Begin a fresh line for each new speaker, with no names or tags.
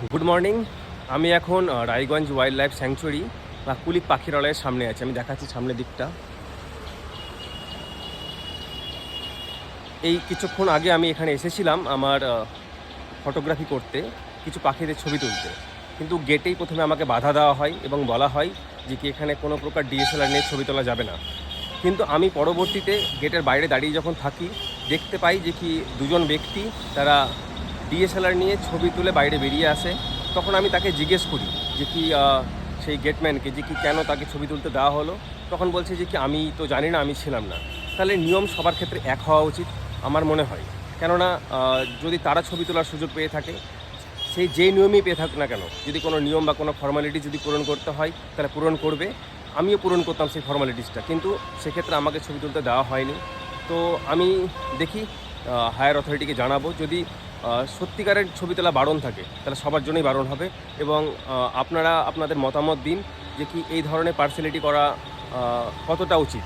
Good morning. আমি এখন Raiganj wild life sanctuary বা কুলিক পাখিরালয়ের সামনে আছি। আমি দেখাচ্ছি সামনের দিকটা। এই কিছুক্ষণ আগে আমি এখানে এসেছিলাম আমার ফটোগ্রাফি করতে, কিছু পাখিদের ছবি তুলতে, কিন্তু গেটেই প্রথমে আমাকে বাধা দেওয়া হয় এবং বলা হয় যে কি এখানে কোনো প্রকার ডিএসএলআর নিয়ে ছবি তোলা যাবে না। কিন্তু আমি পরবর্তীতে গেটের বাইরে দাঁড়িয়ে যখন থাকি, দেখতে পাই যে কি দুজন ব্যক্তি তারা ডিএসএলআর নিয়ে ছবি তুলে বাইরে বেরিয়ে আসে। তখন আমি তাকে জিজ্ঞেস করি যে কি সেই গেটম্যানকে যে কি কেন তাকে ছবি তুলতে দেওয়া হলো। তখন বলছে যে কি আমি তো জানি না, আমি ছিলাম না। তাহলে নিয়ম সবার ক্ষেত্রে এক হওয়া উচিত আমার মনে হয়। কেননা যদি তারা ছবি তোলার সুযোগ পেয়ে থাকে, সেই যে নিয়মই পেয়ে থাকুক না কেন, যদি কোনো নিয়ম বা কোনো ফর্মালিটি যদি পূরণ করতে হয় তাহলে পূরণ করবে। আমিও পূরণ করতাম সেই ফর্মালিটিসটা, কিন্তু সেক্ষেত্রে আমাকে ছবি তুলতে দেওয়া হয়নি। তো আমি দেখি হায়ার অথরিটিকে জানাবো। যদি সত্যিকারের ছবি তোলা বারণ থাকে তাহলে সবার জন্যই বারণ হবে। এবং আপনারা আপনাদের মতামত দিন যে কি এই ধরনের পার্সিয়ালিটি করা কতটা উচিত।